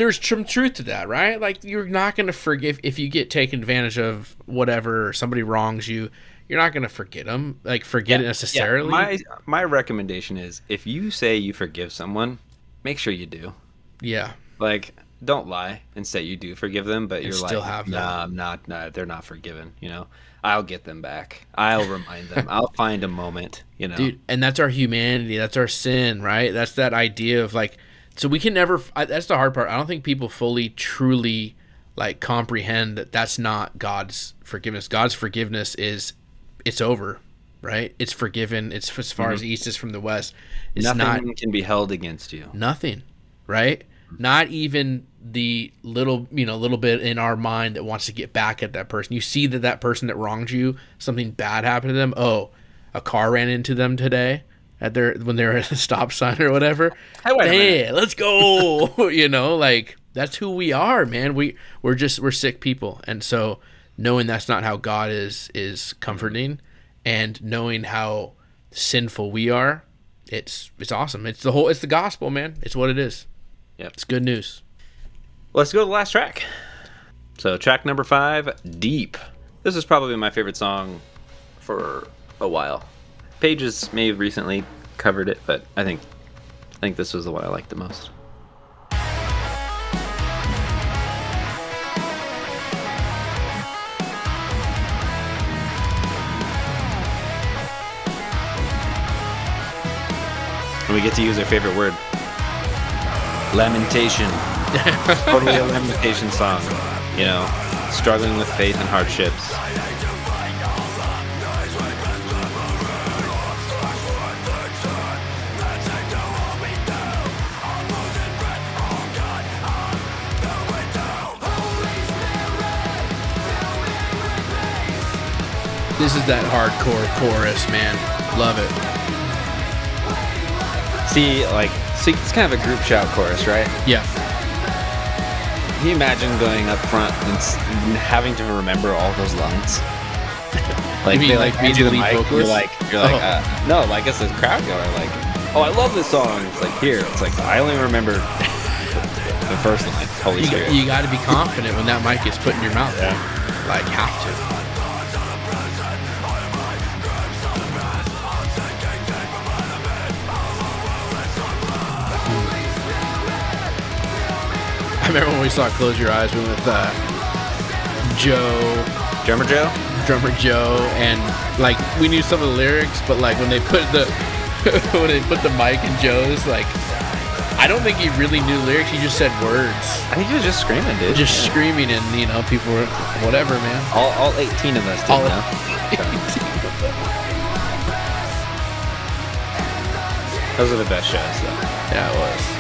there's some truth to that, right? You're not going to forgive if you get taken advantage of, whatever, or somebody wrongs you. You're not going to forget them, forget it necessarily. Yeah. My recommendation is, if you say you forgive someone, make sure you do. Yeah. Don't lie and say you do forgive them, but you're still have them. Nah, I'm not. Nah, they're not forgiven. I'll get them back. I'll remind them. I'll find a moment. Dude, and that's our humanity. That's our sin, right? That's that idea of so we can never. That's the hard part. I don't think people fully, truly, comprehend that that's not God's forgiveness. God's forgiveness is, it's over, right? It's forgiven. It's as far as east is from the west. It's Nothing can be held against you. Nothing, right? Not even the little bit in our mind that wants to get back at that person. You see that person that wronged you, something bad happened to them. Oh, a car ran into them today when they were at a stop sign or whatever. Hey, let's go. That's who we are, man. We're sick people. And so knowing that's not how God is comforting, and knowing how sinful we are, it's awesome. It's the gospel, man. It's what it is. Yep. It's good news. Let's go to the last track. So track number 5, Deep. This is probably my favorite song for a while. Pages may have recently covered it, but I think this was the one I liked the most. And we get to use our favorite word. Lamentation. Totally a lamentation song. You know, struggling with faith and hardships. This is that hardcore chorus, man. Love it. See, it's kind of a group shout chorus, right? Yeah. Can you imagine going up front and having to remember all those lines? You mean, they being hand you the the lead mic, vocalist? you're like, no, like as a crowd goer, like, oh, I love this song. It's like, here, it's like, I only remember the first line. Holy Spirit. You got to be confident when that mic gets put in your mouth. Yeah. Like, have to. I remember when we saw Close Your Eyes, we went with Drummer Joe? and like we knew some of the lyrics, but like when they put the mic in Joe's, like I don't think he really knew lyrics. He just said words. I think he was just screaming, dude. Just screaming, and people were whatever, man. All 18 of us did now. Those are the best shows, though. Yeah, it was.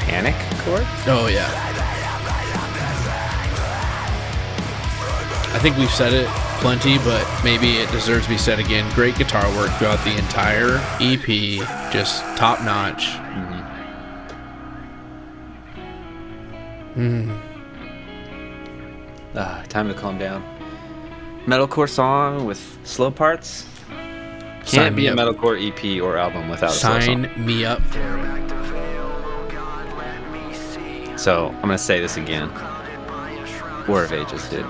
Panic chord? Oh yeah. I think we've said it plenty, but maybe it deserves to be said again. Great guitar work throughout the entire EP, just top notch. Time to calm down. Metalcore song with slow parts. Can't be a metalcore EP or album without a slow song. Sign me up for it. So I'm gonna say this again. War of Ages, dude.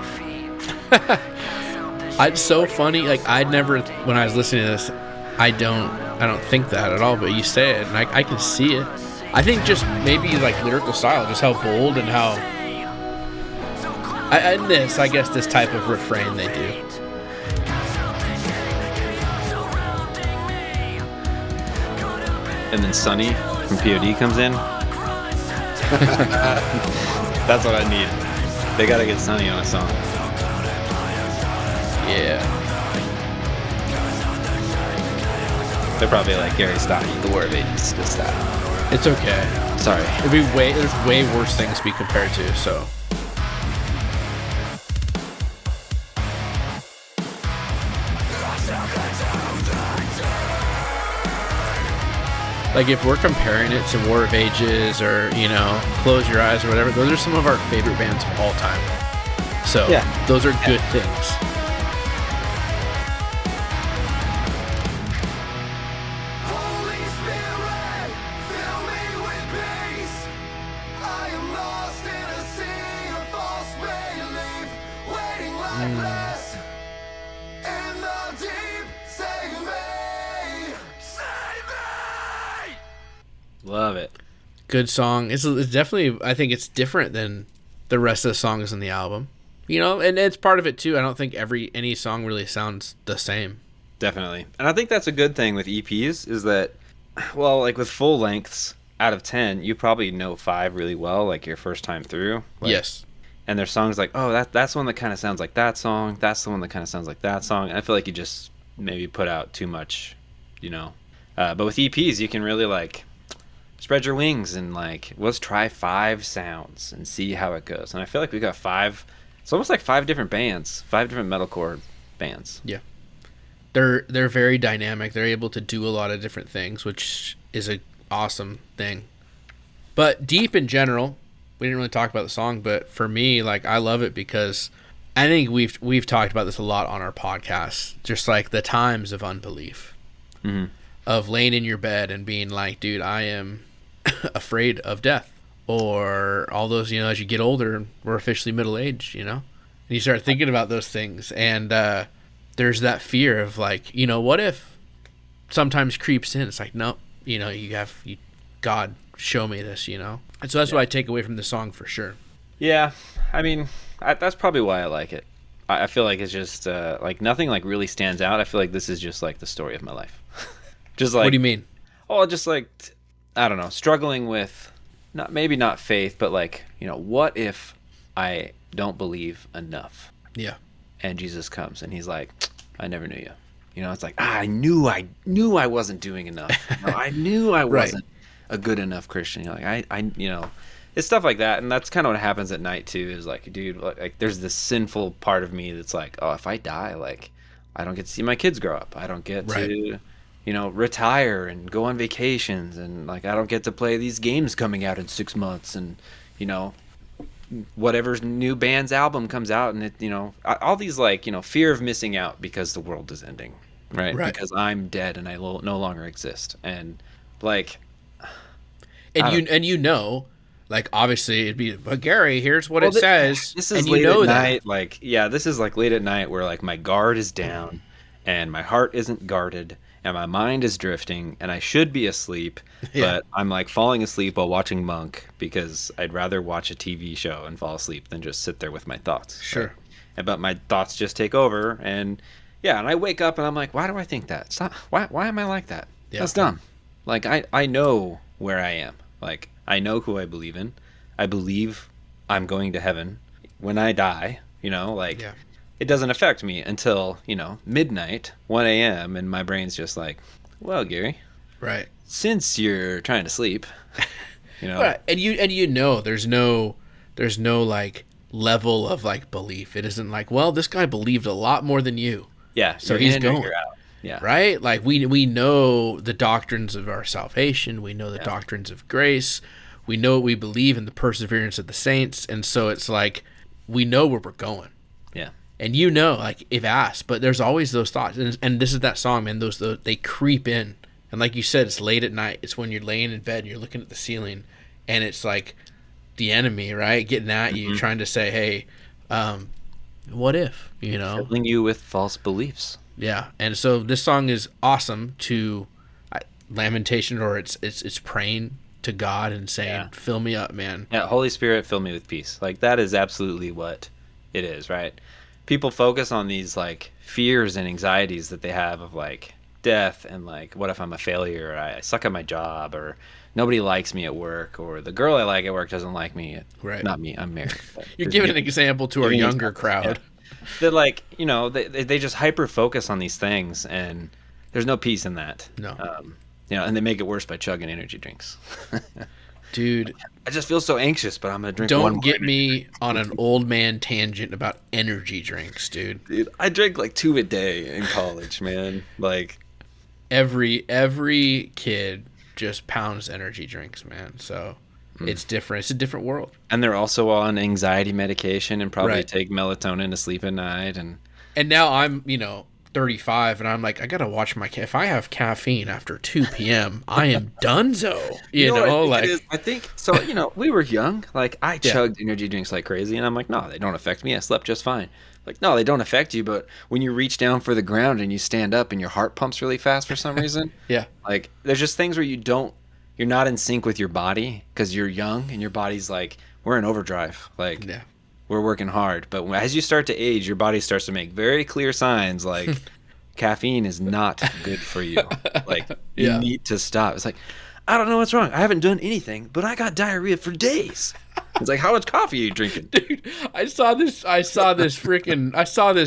It's so funny. Like I'd never, when I was listening to this, I don't think that at all. But you say it, and I can see it. I think just maybe like lyrical style, just how bold and how. I guess this type of refrain they do. And then Sonny from POD comes in. That's what I need. They gotta get Sonny on a song. Yeah. They're probably like, Gary, stop. The War of Ages. Just stop. It's okay. Sorry. There's way worse things to be compared to, so. Like if we're comparing it to War of Ages or, Close Your Eyes or whatever, those are some of our favorite bands of all time. So yeah. Those are good things. Love it. Good song. It's definitely, I think it's different than the rest of the songs in the album. And it's part of it too. I don't think any song really sounds the same. Definitely. And I think that's a good thing with EPs is that, well, like with full lengths, out of 10, you probably know 5 really well, like your first time through. Yes. And there's songs like, oh, that's the one that kind of sounds like that song. That's the one that kind of sounds like that song. And I feel like you just maybe put out too much, But with EPs, you can really spread your wings and like let's try 5 sounds and see how it goes. And I feel like we got 5. It's almost like 5 different bands, 5 different metalcore bands. Yeah. They're very dynamic. They're able to do a lot of different things, which is a awesome thing. But Deep in general, we didn't really talk about the song, but for me, like, I love it because I think we've talked about this a lot on our podcast. Just like the times of unbelief, of laying in your bed and being like, dude, I am afraid of death, or all those, as you get older, we're officially middle aged, and you start thinking about those things, and there's that fear of like, what if sometimes creeps in. It's like, no, God, show me this, and so that's what I take away from the song for sure. Yeah, I mean, that's probably why I like it. I feel like it's just like nothing like really stands out. I feel like this is just like the story of my life. Just like, what do you mean? Oh, just like, I don't know, struggling with maybe not faith, but like, what if I don't believe enough? Yeah. And Jesus comes and he's like, I never knew you. It's like, I knew I wasn't doing enough. I knew I wasn't a good enough Christian. Like it's stuff like that. And that's kind of what happens at night too, is like, dude, like there's this sinful part of me that's like, oh, if I die, like I don't get to see my kids grow up. I don't get to, retire and go on vacations. And like, I don't get to play these games coming out in 6 months. And, whatever's new band's album comes out, and it, all these like, fear of missing out because the world is ending, right? Because I'm dead and I no longer exist. And like, like obviously it'd be, but Gary, here's what it says. This is and late at night. Like, yeah, this is like late at night where like my guard is down and my heart isn't guarded and my mind is drifting and I should be asleep, but I'm like falling asleep while watching Monk because I'd rather watch a TV show and fall asleep than just sit there with my thoughts. Sure. Right? But my thoughts just take over, and and I wake up and I'm like, why do I think that? Stop. Why am I like that? Yeah. That's dumb. Like I know where I am. Like I know who I believe in. I believe I'm going to heaven when I die, It doesn't affect me until, midnight, 1 a.m. and my brain's just like, well, Gary, right, since you're trying to sleep, right. And there's no like level of like belief. It isn't like, well, this guy believed a lot more than you. Yeah. So he's going. Out. Yeah. Right? Like we know the doctrines of our salvation, we know the doctrines of grace, we know what we believe in the perseverance of the saints, and so it's like we know where we're going. Yeah. And like if asked, but there's always those thoughts, and this is that song, man. Those they creep in, and like you said, it's late at night. It's when you're laying in bed and you're looking at the ceiling, and it's like the enemy, right, getting at you, trying to say, hey, what if, filling you with false beliefs. Yeah, and so this song is awesome to lamentation, or it's praying to God and saying, fill me up, man. Yeah, Holy Spirit, fill me with peace. Like that is absolutely what it is, right? People focus on these like fears and anxieties that they have of like death and like, what if I'm a failure, or I suck at my job, or nobody likes me at work, or the girl I like at work doesn't like me. Right. Not me, I'm married. You're giving an example to our younger crowd. Yeah. That like, they just hyper focus on these things, and there's no peace in that. No. And they make it worse by chugging energy drinks. Dude, I just feel so anxious, but I'm gonna drink. Don't get me on an old man tangent about energy drinks, dude. Dude, I drank like 2 a day in college, man. Like every kid just pounds energy drinks, man. So it's different. It's a different world. And they're also on anxiety medication and probably take melatonin to sleep at night. And now I'm 35, and I'm like, I gotta watch if I have caffeine after 2 p.m., I am donezo. I think so. We were young. Like I chugged energy drinks like crazy, and I'm like, no, they don't affect me. I slept just fine. Like, no, they don't affect you. But when you reach down for the ground and you stand up and your heart pumps really fast for some reason, like there's just things where you're not in sync with your body because you're young and your body's like, we're in overdrive. Like, we're working hard. But as you start to age, your body starts to make very clear signs like caffeine is not good for you. Like, you need to stop. It's like, I don't know what's wrong. I haven't done anything, but I got diarrhea for days. It's like, how much coffee are you drinking? Dude, I saw this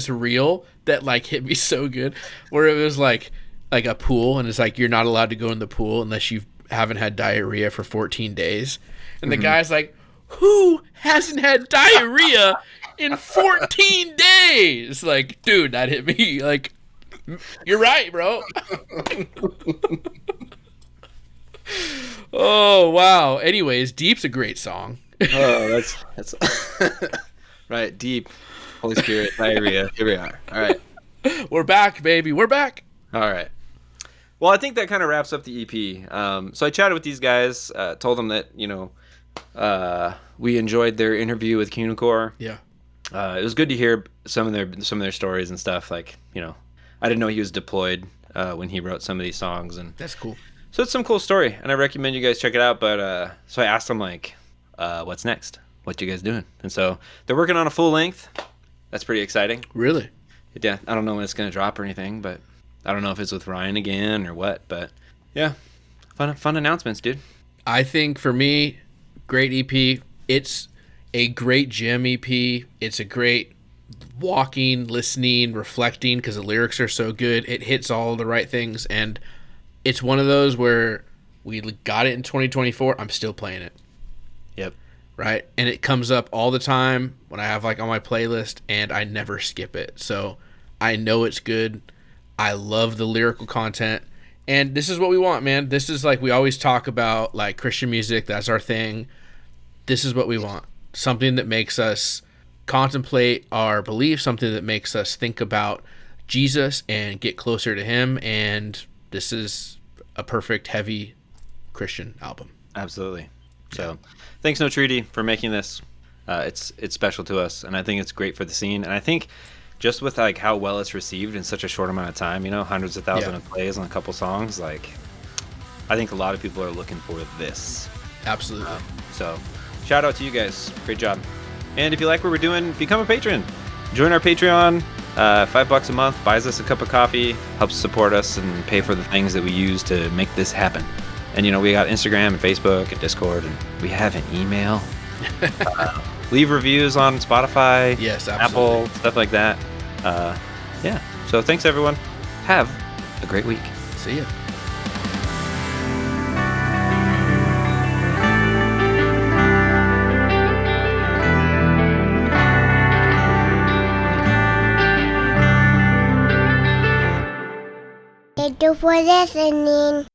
reel that like hit me so good, where it was like a pool, and it's like you're not allowed to go in the pool unless you've haven't had diarrhea for 14 days. And the guy's like, who hasn't had diarrhea in 14 days? Like, dude, that hit me. Like, you're right, bro. Oh, wow. Anyways, Deep's a great song. Oh, that's right. Deep, Holy Spirit, diarrhea. Here we are. All right. We're back, baby. We're back. All right. Well, I think that kind of wraps up the EP. So I chatted with these guys, told them that, we enjoyed their interview with Cunicore. Yeah. It was good to hear some of their stories and stuff. Like, I didn't know he was deployed when he wrote some of these songs, and That's cool. so it's some cool story, and I recommend you guys check it out. But so I asked them, like, what's next? What you guys doing? And so they're working on a full length. That's pretty exciting. Really? Yeah, I don't know when it's gonna drop or anything, but I don't know if it's with Ryan again or what. But yeah, fun announcements, dude. I think for me, great EP. It's a great gym EP. It's a great walking, listening, reflecting, because the lyrics are so good. It hits all the right things, and it's one of those where we got it in 2024. I'm still playing it. Yep. Right? And it comes up all the time when I have like on my playlist, and I never skip it. So I know it's good. I love the lyrical content. And this is what we want, man. This is like, we always talk about like Christian music. That's our thing. This is what we want. Something that makes us contemplate our beliefs, something that makes us think about Jesus and get closer to him. And this is a perfect, heavy Christian album. Absolutely. So thanks, No Treaty, for making this. It's special to us, and I think it's great for the scene. And I think just with like how well it's received in such a short amount of time, hundreds of thousands of plays on a couple songs, like I think a lot of people are looking for this. Absolutely. So shout out to you guys. Great job. And if you like what we're doing, become a patron. Join our Patreon. $5 a month buys us a cup of coffee, helps support us and pay for the things that we use to make this happen. And we got Instagram and Facebook and Discord, and we have an email. Leave reviews on Spotify, yes, absolutely. Apple, stuff like that. Yeah. So thanks, everyone. Have a great week. See ya. Thank you for listening.